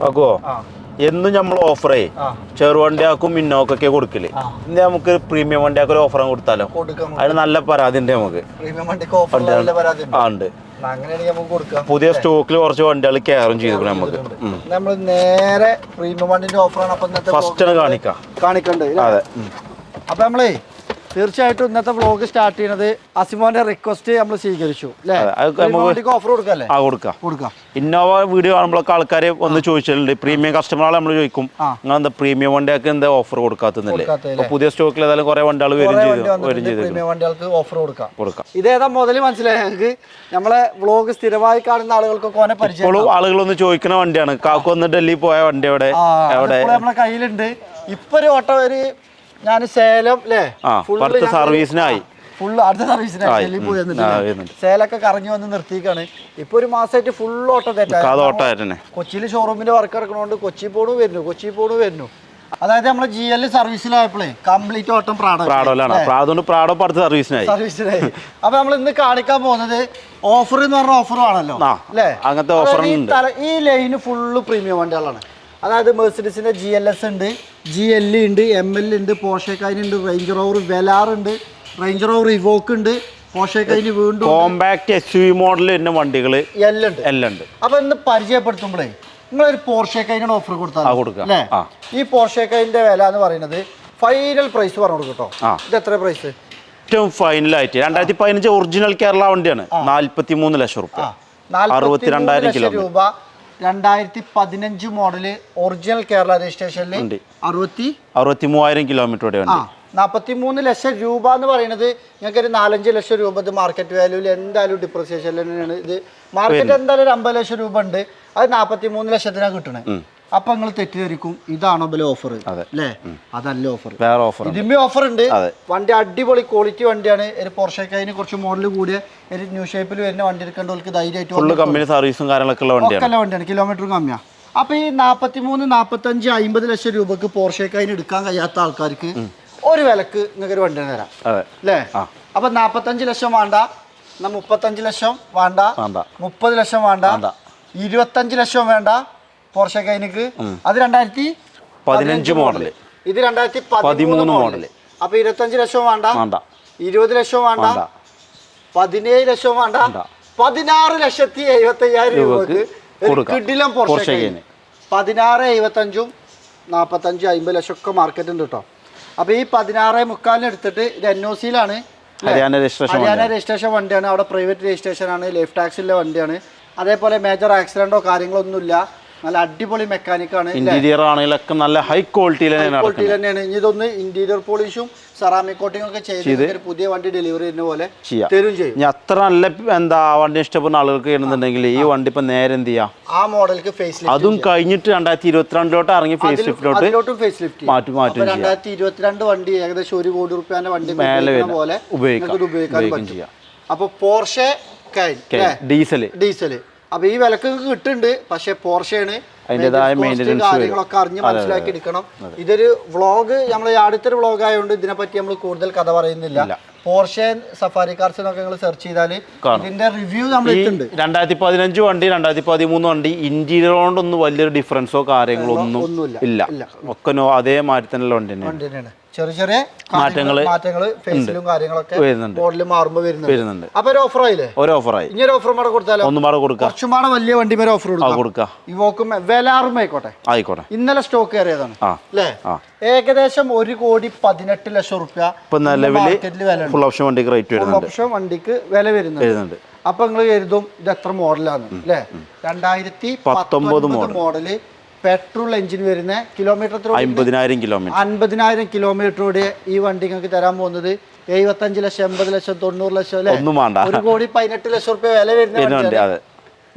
അക്കോ എന്നും നമ്മൾ ഓഫറേ ചെറുവണ്ടിയാക്കും ഇന്നോക്കൊക്കെ കൊടുക്കല്. ഇന്ന് നമുക്ക് പ്രീമിയം വണ്ടിയാക്കും ഒരു ഓഫറും കൊടുത്താലോ? അതിന് നല്ല പരാതി ഉണ്ട് നമുക്ക്. ഉണ്ട്. പുതിയ സ്റ്റോക്കിൽ കുറച്ച് വണ്ടികൾ കയറും ചെയ്തു നമുക്ക്. നമ്മൾ നേരെ പ്രീമിയം വണ്ടിന്റെ ഓഫറാണ് ഫസ്റ്റ് കാണിക്കണ്ടേ. അതെ. അപ്പൊ നമ്മളേ തീർച്ചയായിട്ടും ഇന്നത്തെ വ്ളോഗ് സ്റ്റാർട്ട് ചെയ്യുന്നത് അസിമോന്റെ റിക്വസ്റ്റ് നമ്മൾ സ്വീകരിച്ചു. ഓഫർ കൊടുക്കാം. ഇന്നോവ വീഡിയോ കാണുമ്പോഴൊക്കെ ആൾക്കാര് ഒന്ന് ചോദിച്ചിട്ടുണ്ട്. പ്രീമിയം കസ്റ്റമറുകൾ നമ്മൾ ചോദിക്കും, നിങ്ങൾ എന്താ പ്രീമിയം വണ്ടിയൊക്കെ എന്താ ഓഫർ കൊടുക്കാത്തല്ലേ? പുതിയ സ്റ്റോക്കിൽ ഏതായാലും കുറെ വണ്ടികൾ വണ്ടികൾക്ക് ഓഫർ കൊടുക്കാം. ഇതേതാ മുതൽ മനസ്സിലായി ഞങ്ങൾക്ക്. നമ്മളെ വ്ളോഗ് സ്ഥിരമായി കാണുന്ന ആളുകൾക്കൊക്കെ പരിചയം. ആളുകളൊന്ന് ചോദിക്കുന്ന വണ്ടിയാണ്. കാക്കു ഒന്ന് ഡൽഹി പോയ വണ്ടി എവിടെ നമ്മളെ കയ്യിലുണ്ട്. ഇപ്പൊ ഒരു ഓട്ടോ ഒരു ഞാൻ സേലം സർവീസിനായി അടുത്ത സർവീസിനായി സേലൊക്കെ കറങ്ങി വന്ന് നിർത്തിക്കാണ്. ഇപ്പൊ ഒരു മാസമായിട്ട് ഫുൾ ഓട്ടോ കൊച്ചിയിൽ ഷോറൂമിന്റെ വർക്ക് നടക്കണോണ്ട് കൊച്ചി പോണു വരുന്നു. അതായത് നമ്മളെ GL സർവീസിലായപ്പോഴേ കംപ്ലീറ്റ് ഓട്ടം സർവീസിനായി. അപ്പൊ നമ്മൾ ഇന്ന് കാണിക്കാൻ പോകുന്നത് ഓഫർ എന്ന് പറഞ്ഞ ഓഫറും ആണല്ലോ അല്ലേ? അങ്ങനത്തെ ഓഫർ ഈ ലൈന് ഫുള്ള് പ്രീമിയം വണ്ടികളാണ്. അതായത് മെഴ്സിഡീസിന്റെ GLS ഉണ്ട്, GL ഉണ്ട്, ML ഉണ്ട്, പോർഷെ കൈൻ ഉണ്ട്, റേഞ്ച് റോവർ വെലാർ ഉണ്ട്, റേഞ്ച് റോവർ ഇവോക്ക് ഉണ്ട്, പോർഷെ കൈൻ വീണ്ടും കോമ്പാക്ട് SUV മോഡൽ വരുന്ന വണ്ടികൾ എല്ലാം ഉണ്ട്. അപ്പൊ ഇന്ന് പരിചയപ്പെടുത്തുമ്പോഴേ നിങ്ങളൊരു പോർഷെ കൈനാണ് ഓഫർ കൊടുത്താൽ അല്ലേ? ഈ പോർഷെ കൈൻ്റെ വില എന്ന് പറയുന്നത് ഫൈനൽ പ്രൈസ് പറഞ്ഞു കൊടുക്കട്ടോ. ഇത് എത്ര പ്രൈസ്? ഏറ്റവും ഫൈനലായിട്ട് 2015 ഒറിജിനൽ കേരള വണ്ടിയാണ്. 43 ലക്ഷം രൂപ, 62,000 രൂപ. 2015 മോഡല് ഒറിജിനൽ കേരള രജിസ്ട്രേഷനിൽ 63,000 കിലോമീറ്റർ. 43 ലക്ഷം രൂപ എന്ന് പറയുന്നത് ഞങ്ങൾക്ക് ഒരു 4-5 ലക്ഷം രൂപ ഇത് മാർക്കറ്റ് വാല്യൂവിൽ എന്തായാലും ഡിപ്രിസിയേഷൻ തന്നെയാണ്. ഇത് മാർക്കറ്റ് എന്തായാലും ഒരു 50 ലക്ഷം രൂപ ഉണ്ട്. അത് 43 ലക്ഷത്തിനാണ് കിട്ടണേ. അപ്പൊ നിങ്ങൾ തെറ്റിദ്ധരിക്കും ഇതാണോ ബല ഓഫർ അല്ലേ? അതല്ല ഓഫർ. ഇതിന്മേ ഓഫർ ഉണ്ട്. വണ്ടി അടിപൊളി ക്വാളിറ്റി വണ്ടിയാണ്. ഒരു പോർഷെ കൈന് കുറച്ച് മോഡൽ കൂടിയ ഒരു ന്യൂ ഷേപ്പിൽ വരുന്ന വണ്ടി എടുക്കേണ്ടവർക്ക് ധൈര്യമായിട്ട് സർവീസും കാര്യങ്ങളൊക്കെ വണ്ടിയാണ്. കിലോമീറ്റർ കമ്മിയാണ്. അപ്പൊ ഈ 43, 45, 50 ലക്ഷം രൂപക്ക് പോർഷെ കൈന് എടുക്കാൻ കഴിയാത്ത ആൾക്കാർക്ക് ഒരു വിലക്ക് നിങ്ങൾക്ക് ഒരു വണ്ടി തരാം അല്ലേ? അപ്പൊ 45 ലക്ഷം വേണ്ട, 35 ലക്ഷം വേണ്ട, 30 ലക്ഷം വേണ്ട, 25 ലക്ഷം വേണ്ട പോർഷെ കൈനിക്ക്. അത് 2015 മോഡല്, ഇത് 2013 മോഡല്. അപ്പൊ 25 ലക്ഷം വേണ്ട, 20 ലക്ഷം വേണ്ട, 17 ലക്ഷം വേണ്ട, 16,75,000 രൂപക്ക് കിടിലം പോർഷെ കൈന്. 16, 75, 45, 50 ലക്ഷം ഒക്കെ മാർക്കറ്റ് ഉണ്ട് കേട്ടോ. അപ്പൊ ഈ 16.25 എടുത്തിട്ട് ഇത് NOC-യിലാണ്, ഹരിയാന രജിസ്ട്രേഷൻ വണ്ടിയാണ്. അവിടെ പ്രൈവറ്റ് രജിസ്ട്രേഷൻ ആണ്, ലൈഫ് ടാക്സിലെ വണ്ടിയാണ്. അതേപോലെ മേജർ ആക്സിഡന്റോ കാര്യങ്ങളോ ഒന്നുമില്ല. നല്ല അടിപൊളി മെക്കാനിക്കാണ്. ഇന്റീരിയർ ആണെങ്കിലൊക്കെ നല്ല ഹൈ ക്വാളിറ്റി തന്നെയാണ്. ഇതൊന്ന് ഇന്റീരിയർ പോളിഷും സെറാമിക് കോട്ടിംഗ് ഒക്കെ ചെയ്ത് പുതിയ വണ്ടി ഡെലിവറി ചെയ്യുന്ന പോലെ തരും ചെയ്യും. അത്ര നല്ല എന്താ വണ്ടി ഇഷ്ടപ്പെടുന്ന ആളുകൾക്ക് ചെയ്യുന്നുണ്ടെങ്കിൽ ഈ വണ്ടി ഇപ്പൊ നേരെ എന്ത് ചെയ്യാം, ആ മോഡലിക്ക് ഫേസ് ലിഫ്റ്റ്, അതും കഴിഞ്ഞിട്ട് 2022 ഇറങ്ങി ഫേസ് ലിഫ്റ്റിലോട്ട് ഫേസ് ലിഫ്റ്റ് മാറ്റും. 2022 വണ്ടി ഏകദേശം 1 കോടി രൂപയുടെ വണ്ടി പോലെ ഉപയോഗിക്കാൻ ചെയ്യാം. അപ്പൊ പോർഷെ ഡീസല് അപ്പൊ ഈ വിലക്ക് കിട്ടുന്നുണ്ട്. പക്ഷെ പോർഷെയാണ് കാര്യങ്ങളൊക്കെ അറിഞ്ഞ് മനസ്സിലാക്കി എടുക്കണം. ഇതൊരു വ്ളോഗ്, നമ്മൾ അടുത്തൊരു വ്ളോഗ് ആയതുകൊണ്ട് ഇതിനെപ്പറ്റി നമ്മൾ കൂടുതൽ കഥ പറയുന്നില്ല. പോർഷെ സഫാരി കാർസ് എന്നൊക്കെ നിങ്ങൾ സെർച്ച് ചെയ്താൽ ഇതിന്റെ റിവ്യൂ നമ്മൾ 2015 വണ്ടി 2013 വണ്ടി ഇന്റീരിയർ കൊണ്ടൊന്നും വലിയൊരു ഡിഫറൻസോ കാര്യങ്ങളോ ഒന്നും ഇല്ല. ഒക്കെ അതേ മാറ്റി തന്നെ വണ്ടി തന്നെയാണ്. ചെറിയ ചെറിയ മാറ്റങ്ങള് ഫേസിലും കാര്യങ്ങളൊക്കെ മോഡല് മാറുമ്പോൾ വരുന്നുണ്ട്. അപ്പൊ ഒരു ഓഫറായില്ലേ? ഒരു ഓഫറായി. ഇനി ഒരു ഓഫർ മാടെ കൊടുത്താലോ? ഒന്നുമാടെ കൊടുക്കാം. കുറച്ചുമാടെ വലിയ വണ്ടി വരെ ഓഫർ കൊടുക്കാം. ഇവോക്കും വെലാറും ആയിക്കോട്ടെ. ഇന്നലെ സ്റ്റോക്ക് കയറിയതാണ് അല്ലേ? ഏകദേശം 1,18 ലക്ഷം രൂപ ഫുൾ ഓപ്ഷൻ വണ്ടിക്ക് റേറ്റ് വരുന്നുണ്ട്. ഓപ്ഷൻ വണ്ടിക്ക് വില വരുന്നുണ്ട്. അപ്പൊ നിങ്ങൾ കരുതും ഇത് എത്ര മോഡലാണ് അല്ലേ? 2019 മോഡല് പെട്രോൾ എഞ്ചിൻ വരുന്ന കിലോമീറ്റർ 50,000 കിലോമീറ്ററോടെ ഈ വണ്ടി നിങ്ങൾക്ക് തരാൻ പോകുന്നത് 75 ലക്ഷം, 80 ലക്ഷം, 90 ലക്ഷം അല്ലെ? 1,18 ലക്ഷം രൂപ വില വരുന്ന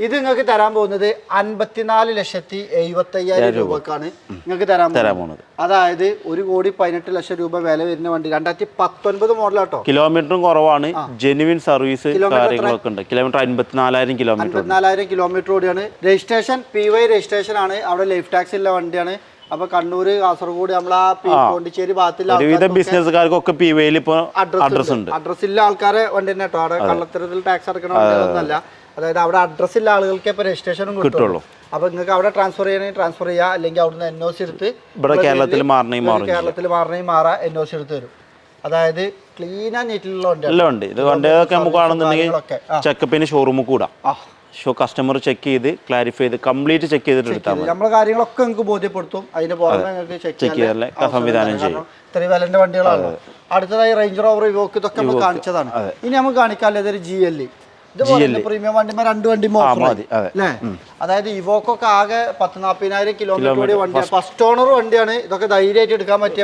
ഇത് നിങ്ങൾക്ക് തരാൻ പോകുന്നത് 54,70,75,000 രൂപക്കാണ് നിങ്ങൾക്ക് തരാൻ പോകുന്നത്. അതായത് 1,18 ലക്ഷം രൂപ വില വരുന്ന വണ്ടി 2019 മോഡലാട്ടോ. കിലോമീറ്ററും കുറവാണ്, ജെനുവിൻ സർവീസ് കാര്യങ്ങളൊക്കെ ഉണ്ട്. കിലോമീറ്റർ 54,000 കിലോമീറ്റർ ഓടിയാണ്. രജിസ്ട്രേഷൻ PY രജിസ്ട്രേഷൻ ആണ്. അവിടെ ലൈഫ് ടാക്സ് ഉള്ള വണ്ടിയാണ്. അപ്പൊ കണ്ണൂര്, കാസർഗോഡ്, നമ്മളാ പോണ്ടിച്ചേരി ഭാഗത്തുള്ള ബിസിനസ്സുകാർക്കൊക്കെ PY അഡ്രസ് ഉണ്ട്. അഡ്രസ് ഇല്ല ആൾക്കാരെ വണ്ടി തന്നെ കേട്ടോ. അവിടെ കള്ളത്തരത്തിൽ ടാക്സ് അടക്കണ വണ്ടികളൊന്നല്ല. അതായത് അവിടെ അഡ്രസ് ഇല്ല ആളുകൾക്ക് ഇപ്പൊ രജിസ്ട്രേഷനും കിട്ടുള്ളൂ. അപ്പോൾ നിങ്ങൾക്ക് അവിടെ ട്രാൻസ്ഫർ ചെയ്യണമെങ്കിൽ ട്രാൻസ്ഫർ ചെയ്യുക, അല്ലെങ്കിൽ അവിടുന്ന് NOC എടുത്ത് ഇവിടെ കേരളത്തിൽ മാറണമെങ്കിൽ മാറാം, NOC എടുത്ത് തരും. അതായത് ക്ലീൻ ആൻഡ് നീറ്റിലുള്ള വണ്ടിയാണ്. എല്ലാം ഉണ്ട്. ഇത് വണ്ടിയൊക്കെ നമുക്ക് കാണുന്നുണ്ടെങ്കിൽ ചെക്കപ്പിന് ഷോറൂമിൽ കൂടാം. കസ്റ്റമർ ചെക്ക് ചെയ്ത് ക്ലാരിഫൈ ചെയ്ത് കംപ്ലീറ്റ് ചെക്ക് ചെയ്തിട്ട് എടുത്താൽ മതി. നമ്മളെ കാര്യങ്ങളൊക്കെ നിങ്ങൾക്ക് ബോധ്യപ്പെടുത്തും. അതിന് പുറമെ നിങ്ങൾക്ക് ചെക്ക് ചെയ്യാൻ സംവിധാനം ചെയ്യും. ഇത്രയും വിലന്റെ വണ്ടികളാണ്. അടുത്തതായി റേഞ്ച് റോവർ ഇവോക്ക്, ഇതൊക്കെ നമ്മൾ കാണിച്ചതാണ്. ഇനി നമുക്ക് കാണിക്കാല്ലേ ഇതൊരു GLE. ഇതുപോലെ പ്രീമിയം വണ്ടിമാർ 2 വണ്ടി മതി അല്ലേ? അതായത് ഇവോക്കൊക്കെ ആകെ 10-40,000 കിലോമീറ്റർ വണ്ടിയാണ്. ഫസ്റ്റ് ഓണർ വണ്ടിയാണ്. ഇതൊക്കെ ധൈര്യമായിട്ട് എടുക്കാൻ പറ്റിയ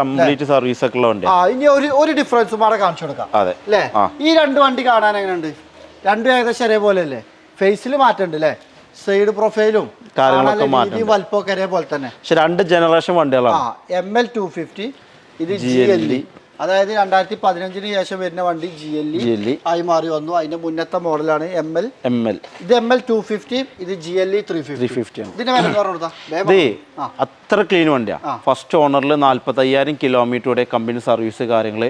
കംപ്ലീറ്റ് സർവീസ് ഒക്കെ ഉള്ള വണ്ടി. ഇനി ഒരു ഡിഫറൻസും അവിടെ കാണിച്ചു കൊടുക്കാം അല്ലേ? ഈ 2 വണ്ടി കാണാൻ എങ്ങനെയുണ്ട്? രണ്ടും ഏകദേശം ഒരേപോലെ അല്ലേ? ഫേസിൽ മാറ്റമുണ്ട് അല്ലേ? സൈഡ് പ്രൊഫൈലും കാര്യങ്ങളൊക്കെ വലുപ്പമൊക്കെ ഒരേപോലെ തന്നെ. പക്ഷെ 2 ജനറേഷൻ വണ്ടികളാണ്. ML 250, ഇത് GLE. അതായത് 2015 ശേഷം വരുന്ന വണ്ടി GLE ആയി മാറി വന്നു. അതിന്റെ മുന്നത്തെ മോഡലാണ് ML. ഇത് ML 250, ഇത് GLE 350. ഇതിന്റെ വില പറഞ്ഞുകൊടുത്താ അത്ര ക്ലീൻ വണ്ടിയാ. ഫസ്റ്റ് ഓണറിൽ 45,000 കിലോമീറ്ററുടെ കമ്പനി സർവീസ് കാര്യങ്ങള്,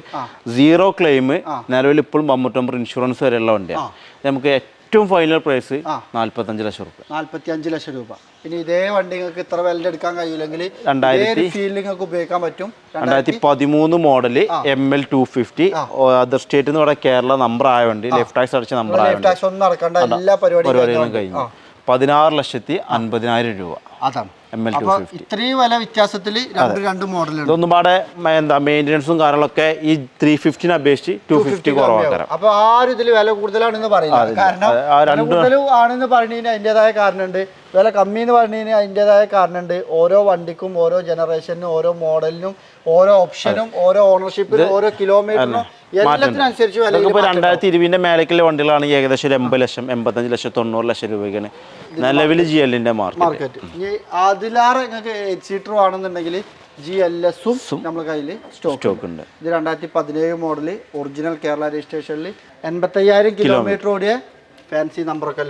0 ക്ലെയിം, നിലവിൽ ഇപ്പോഴും 55 ഇൻഷുറൻസ് വരെയുള്ള വണ്ടിയാണ്. നമുക്ക് ഏറ്റവും ഫൈനൽ പ്രൈസ് 45 ലക്ഷം രൂപ. 45 ലക്ഷം രൂപ. ഇനി ഇതേ വണ്ടി നിങ്ങൾക്ക് ഇത്ര വില എടുക്കാൻ കഴിയില്ലെങ്കിൽ ഫീൽഡ് നിങ്ങൾക്ക് ഉപയോഗിക്കാൻ പറ്റും. 2013 മോഡല് ML 250, അതർ സ്റ്റേറ്റ് എന്ന് പറയുന്ന കേരള നമ്പർ ആയ വണ്ടി, ലെഫ്റ്റ് ടാക്സ് അടിച്ച നമ്പർ ആയ വണ്ടി. ടാക്സ് ഒന്നും നടക്കണ്ട, എല്ലാ പരിപാടികളും കഴിഞ്ഞു. 16,50,000 രൂപ. അതാണ് ഇത്രയും വില വ്യത്യാസത്തിൽ രണ്ട് മോഡലുണ്ട്. ഇതൊന്നും പാടെ എന്താ മെയിൻ്റെനൻസും കാര്യങ്ങളൊക്കെ ഈ 350 അപേക്ഷിച്ച് 250 കുറവാക്കാം. അപ്പൊ ആരും ഇതിൽ വില കൂടുതലാണെന്ന് പറയുന്നത്. കാരണം കൂടുതലും ആണെന്ന് പറഞ്ഞതിന് അതിൻ്റെതായ കാരണമുണ്ട്, വില കമ്മി എന്ന് പറഞ്ഞതിന് അതിൻ്റെതായ കാരണമുണ്ട്. ഓരോ വണ്ടിക്കും, ഓരോ ജനറേഷനും, ഓരോ മോഡലിനും, ഓരോ ഓപ്ഷനും, ഓരോ ഓണർഷിപ്പിനും, ഓരോ കിലോമീറ്ററിനും എല്ലാത്തിനനുസരിച്ച് വില. 2020 മേലേക്കുള്ള വണ്ടികളാണ് ഏകദേശം 80 ലക്ഷം, 85 ലക്ഷം, 90 ലക്ഷം രൂപയ്ക്കാണ് നിലവിൽ GLE മാർക്കറ്റ്. ഇനി അതിലാറെ നിങ്ങൾക്ക് 8 സീറ്റർ ആണെന്നുണ്ടെങ്കിൽ GLS-ഉം നമ്മുടെ കയ്യിൽ സ്റ്റോക്ക് ഉണ്ട്. ഇത് 2017 മോഡല്, ഒറിജിനൽ കേരള രജിസ്ട്രേഷനിൽ 85,000 കിലോമീറ്റർ ഓടിയ ഫാൻസി നമ്പറൊക്കെ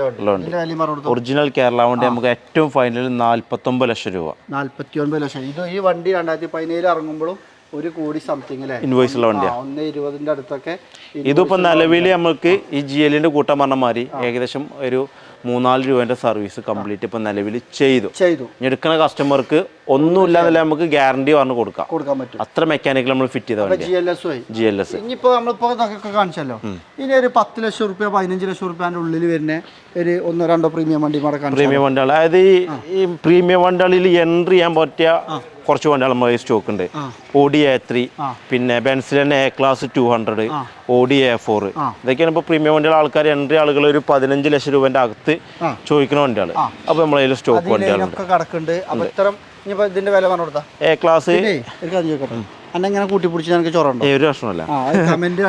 ഒറിജിനൽ കേരള വണ്ടി നമുക്ക് ഏറ്റവും ഫൈനൽ 49 ലക്ഷം രൂപ. 49 ലക്ഷം. ഇത് ഈ വണ്ടി 2017 ഇറങ്ങുമ്പോഴും 1 കോടി സംതിങ് ഇൻവോയ്സ് ഉള്ള വണ്ടിയാണ്. 1.20 അടുത്തൊക്കെ. ഇതിപ്പോ നിലവിൽ നമുക്ക് ഈ GLE കൂട്ടം പറഞ്ഞ മാതിരി ഏകദേശം ഒരു 3-4 രൂപേന്റെ സർവീസ് കംപ്ലീറ്റ് ഇപ്പൊ നിലവിൽ ചെയ്തു. എടുക്കുന്ന കസ്റ്റമർക്ക് ഒന്നുമില്ലാതെ നമുക്ക് ഗ്യാരണ്ടി പറഞ്ഞു കൊടുക്കാൻ പറ്റും. അത്ര മെക്കാനിക്കൽ നമ്മൾ ഫിറ്റ് ചെയ്ത വണ്ടി GLS. ഇനിയിപ്പോ നമ്മളിപ്പോ കാണിച്ചല്ലോ, ഇനി ഒരു 10 ലക്ഷം റുപ്യ 15 ലക്ഷം റുപ്യന്റെ ഉള്ളിൽ വരുന്ന ഒരു 1-2 പ്രീമിയം വണ്ടി പ്രീമിയം വണ്ടികൾ. അതായത് ഈ പ്രീമിയം വണ്ടികളിൽ എൻട്രി ചെയ്യാൻ പറ്റിയ കുറച്ച് വണ്ടികൾ നമ്മുടെ സ്റ്റോക്ക് ഉണ്ട്. Audi A3, പിന്നെ ബെൻസിന്റെ A-Class 200, Audi A4, ഇതൊക്കെയാണ് ഇപ്പൊ പ്രീമിയം വണ്ടികൾ. ആൾക്കാർ എൻട്രി ആളുകൾ ഒരു 15 ലക്ഷം രൂപന്റെ അകത്ത് ചോദിക്കുന്ന വണ്ടികൾ. അപ്പൊ നമ്മളതിൽ സ്റ്റോക്ക് വണ്ടികളുണ്ട്. ഇതിന്റെ വില പറഞ്ഞു കൊടുത്താ A-Class അന്നെങ്ങനെ കൂട്ടിപ്പിടിച്ച് ഞങ്ങൾക്ക് ചോറുണ്ടോ? ഒരു പ്രശ്നമല്ല. കമന്റ്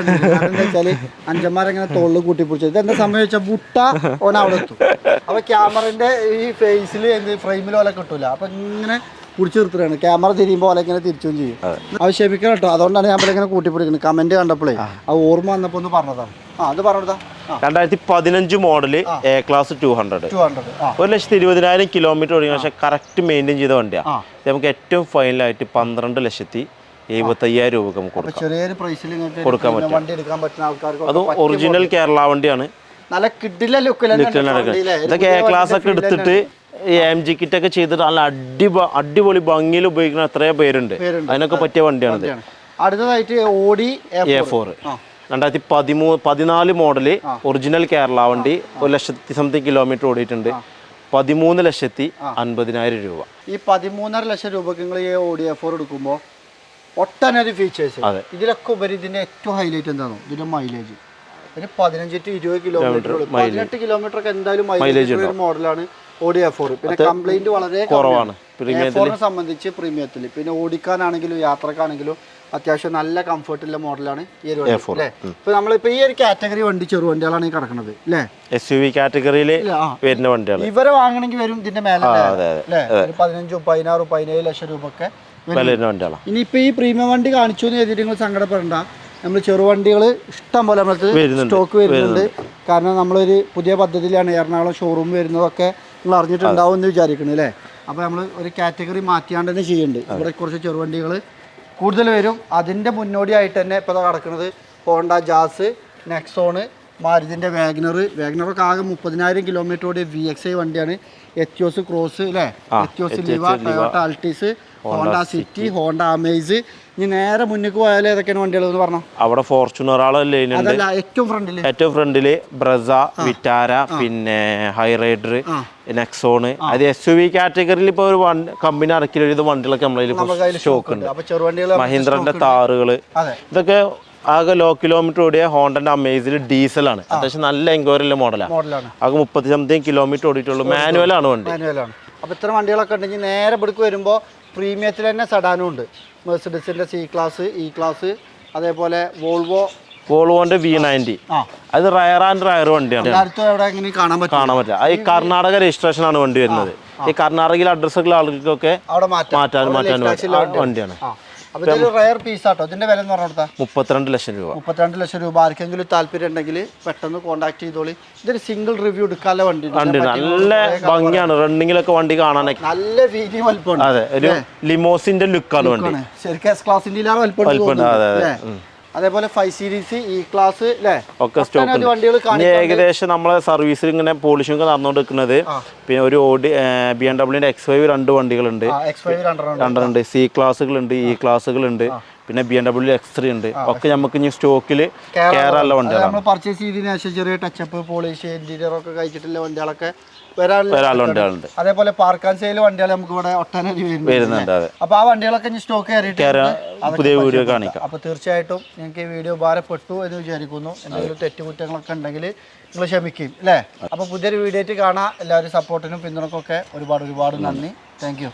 വെച്ചാല് അഞ്ചന്മാരെങ്ങനെ തോളിൽ കൂട്ടിപ്പിടിച്ചത്. ഇതെന്താ സംഭവിച്ച ബുട്ട ഓൻ അവിടെ എത്തും. അപ്പൊ ക്യാമറന്റെ ഈ ഫേസിൽ ഫ്രെയിമിൽ പോലെ കിട്ടൂല. അപ്പൊ ഇങ്ങനെ പിടിച്ചു നിർത്തുകയാണ്. ക്യാമറ തിരിയുമ്പോൾ പോലെ ഇങ്ങനെ തിരിച്ചും ചെയ്യും. അത് ക്ഷമിക്കണം കേട്ടോ. അതുകൊണ്ടാണ് ഞാൻ ഇങ്ങനെ കൂട്ടിപ്പിടിക്കുന്നത്. കമന്റ് കണ്ടപ്പോഴേ അത് ഓർമ്മ വന്നപ്പോ ഒന്ന് പറഞ്ഞതാണ്. അത് പറഞ്ഞതാ 2015 മോഡല് A-Class 200, 1,20,000 കിലോമീറ്റർ ഓടിക്കുന്ന. പക്ഷെ കറക്റ്റ് മെയിൻറ്റെയിൻ ചെയ്ത വണ്ടിയാണ്. നമുക്ക് ഏറ്റവും ഫൈനലായിട്ട് 12,70,75,000 രൂപ നമുക്ക് ചെറിയൊരു പ്രൈസിൽ കൊടുക്കാൻ പറ്റുന്ന ആൾക്കാർക്ക്. അത് ഒറിജിനൽ കേരള വണ്ടിയാണ്. നല്ല കിഡിലെ ലുക്കിലാണ്. ഇതൊക്കെ A-Class ഒക്കെ എടുത്തിട്ട് AMG കിറ്റൊക്കെ ചെയ്തിട്ട് നല്ല അടിപൊളി ഭംഗിയിൽ ഉപയോഗിക്കുന്ന എത്രയോ പേരുണ്ട്. അതിനൊക്കെ പറ്റിയ വണ്ടിയാണിത്. അടുത്തതായിട്ട് Audi A4, 2014 model, original Kerala വണ്ടി, 1 ലക്ഷത്തി സംതിങ് കിലോമീറ്റർ ഓടിയിട്ടുണ്ട്. 13,50,000 രൂപ. ഈ 13.5 ലക്ഷം രൂപക്ക് നിങ്ങൾ ഈ Audi A4 എടുക്കുമ്പോൾ ഒട്ടനവധി ഫീച്ചേഴ്സ്. ഇതിലൊക്കെ ഉപരി ഇതിന്റെ ഏറ്റവും ഹൈലൈറ്റ് എന്താണോ ഇതിന്റെ മൈലേജ്. ഒരു 15-20 കിലോമീറ്റർ, 18 കിലോമീറ്റർ ഒക്കെ എന്തായാലും മൈലേജ് മോഡലാണ് Audi A4. പിന്നെ കംപ്ലൈന്റ് വളരെ കുറവാണ് A4നെ സംബന്ധിച്ച് പ്രീമിയത്തിൽ. പിന്നെ ഓടിക്കാനാണെങ്കിലും യാത്രക്കാണെങ്കിലും അത്യാവശ്യം നല്ല കംഫർട്ടുള്ള മോഡലാണ് ഈ ഒരു വണ്ടി അല്ലേ. ഇപ്പൊ നമ്മളിപ്പോ ഈ ഒരു കാറ്റഗറി വണ്ടി ചെറുവണ്ടികളാണ് ഈ കിടക്കുന്നത് അല്ലേ. SUV കാറ്റഗറിയിൽ വരുന്ന വണ്ടികൾ ഇവരെ വാങ്ങണമെങ്കിൽ വരും ഇതിന്റെ മേലെ അല്ലേ. 15, 16, 17 ലക്ഷം രൂപ ഒക്കെ. ഇനിയിപ്പോ ഈ പ്രീമിയം വണ്ടി കാണിച്ചു എന്ന് കരുതിയിട്ട് നിങ്ങൾ സങ്കടപ്പെടണ്ട. നമ്മൾ ചെറുവണ്ടികൾ ഇഷ്ടം പോലെ നമ്മളത് സ്റ്റോക്ക് വരുന്നുണ്ട്. കാരണം നമ്മളൊരു പുതിയ പദ്ധതിയിലാണ് എറണാകുളം ഷോറൂം വരുന്നതൊക്കെ നിങ്ങൾ അറിഞ്ഞിട്ടുണ്ടാവും എന്ന് വിചാരിക്കണം അല്ലേ. അപ്പോൾ നമ്മൾ ഒരു കാറ്റഗറി മാറ്റിയാണ്ട് തന്നെ ചെയ്യുന്നുണ്ട്. ഇവിടെ കുറച്ച് ചെറുവണ്ടികൾ കൂടുതൽ വരും. അതിൻ്റെ മുന്നോടിയായിട്ട് തന്നെ ഇപ്പോൾ കിടക്കുന്നത് ഹോണ്ട ജാസ്, നെക്സോൺ, മാരുതിൻ്റെ വാഗ്നറൊക്കെ ആകെ 30,000 കിലോമീറ്റർ ഓടിയ VXI വണ്ടിയാണ്. എത്തിയോസ് ക്രോസ് അല്ലേ, Etios Liva, Toyota Altis, Honda City, Honda Amaze. ഇനി നേരെ മുന്നിൽ പോയാലും ഏതൊക്കെയാണ് വണ്ടികൾ എന്ന് പറഞ്ഞോ? അവിടെ ഫോർച്യൂണർ അതല്ല ഏറ്റവും ഫ്രണ്ടില് ബ്രസ, വിറ്റാര, പിന്നെ ഹൈറൈഡർ, നെക്സോൺ. അത് SUV കാറ്റഗറിയിൽ ഇപ്പോൾ ഒരു കമ്പനി ഇറക്കിയ വണ്ടികളൊക്കെ നമ്മളതിൽ സ്റ്റോക്ക് ഉണ്ട്. മഹീന്ദ്രന്റെ താറുകള്, ഇതൊക്കെ ആകെ ലോ കിലോമീറ്റർ ഓടിയ ഹോണ്ടന്റെ അമേസിൽ ഡീസലാണ്. അത്യാവശ്യം നല്ല എൻക്വയറിയുള്ള മോഡലാണ്. ആകെ 30-something കിലോമീറ്റർ ഓടിയിട്ടുള്ളൂ. മാനുവലാണ് വണ്ടി. അപ്പോൾ ഇത്ര വണ്ടികളൊക്കെ ഉണ്ടെങ്കിൽ നേരെ ഇവിടേക്ക് വരുമ്പോൾ പ്രീമിയത്തിൽ തന്നെ സെഡാനും ഉണ്ട്. മെഴ്സിഡസിന്റെ C ക്ലാസ്, E ക്ലാസ്, അതേപോലെ വോൾവോന്റെ V90. അത് റയർ ആൻഡ് റയർ വണ്ടിയാണ്. കാണാൻ പറ്റില്ല. അത് ഈ കർണാടക രജിസ്ട്രേഷൻ ആണ് വണ്ടി വരുന്നത്. ഈ കർണാടകയിൽ അഡ്രസ്സൊക്കെ ആളുകൾക്കൊക്കെ മാറ്റാൻ വണ്ടിയാണ്. റയർ പീസ് ആട്ടോ. ഇതിന്റെ വില എന്ന് പറഞ്ഞാൽ 32 ലക്ഷം രൂപ. 32 ലക്ഷം രൂപ. ആർക്കെങ്കിലും താല്പര്യം ഉണ്ടെങ്കിൽ പെട്ടെന്ന് കോൺടാക്ട് ചെയ്തോളി. ഇതൊരു സിംഗിൾ റിവ്യൂ എടുക്കാനുള്ള വണ്ടി. നല്ല ഭംഗിയാണ്. റണ്ണിങ്ങിലൊക്കെ വണ്ടി കാണാനൊക്കെ നല്ല വീതി വലിപ്പമാണ്. അതെ, ഒരു ലിമോസിന്റെ ലുക്കാണ് വണ്ടി. ശരിക്കും S ക്ലാസിന്റെ വലിപ്പം. അതേപോലെ 5 സീരീസ്, E ക്ലാസ് ഒക്കെ സ്റ്റോക്ക്. ഏകദേശം നമ്മളെ സർവീസിൽ ഇങ്ങനെ പോളിഷിംഗ് ഒക്കെ നടന്നുകൊണ്ടിരിക്കുന്നത്. പിന്നെ ഒരു BMW X5 2 വണ്ടികളുണ്ട്, രണ്ടുണ്ട്. C ക്ലാസ്സുകളുണ്ട്, E ക്ലാസ്സുകളുണ്ട്, പിന്നെ BMW X3 ഉണ്ട്. ഒക്കെ നമുക്ക് ഇനി സ്റ്റോക്കിൽ കയറാനുള്ള വണ്ടികളാണ്. നമ്മൾ പർച്ചേസ് ചെയ്തതിനു ശേഷം ചെറിയ ടച്ചപ്പ്, പോളിഷ്, ഇന്റീരിയർ ഒക്കെ കഴിച്ചിട്ടുള്ള വണ്ടികളൊക്കെ വരാനുണ്ട്. അതേപോലെ പാർക്ക് ആൻഡ് സെയിൽ വണ്ടികൾ നമുക്ക് ഇവിടെ ഒട്ടനവധി വരുന്നുണ്ട്. അപ്പൊ ആ വണ്ടികളൊക്കെ സ്റ്റോക്ക് കയറിയിട്ട് പുതിയ വീഡിയോ കാണിക്കാം. അപ്പൊ തീർച്ചയായിട്ടും നിങ്ങൾക്ക് ഈ വീഡിയോ ഉപകാരപ്പെട്ടു എന്ന് വിചാരിക്കുന്നു. എന്തെങ്കിലും തെറ്റുകുറ്റങ്ങളൊക്കെ ഉണ്ടെങ്കിൽ നിങ്ങൾ ക്ഷമിക്കും അല്ലേ. അപ്പൊ പുതിയൊരു വീഡിയോ ആയിട്ട് കാണാം. എല്ലാവരും സപ്പോർട്ടിനും പിന്തുണക്കൊക്കെ ഒരുപാട് നന്ദി. Thank you.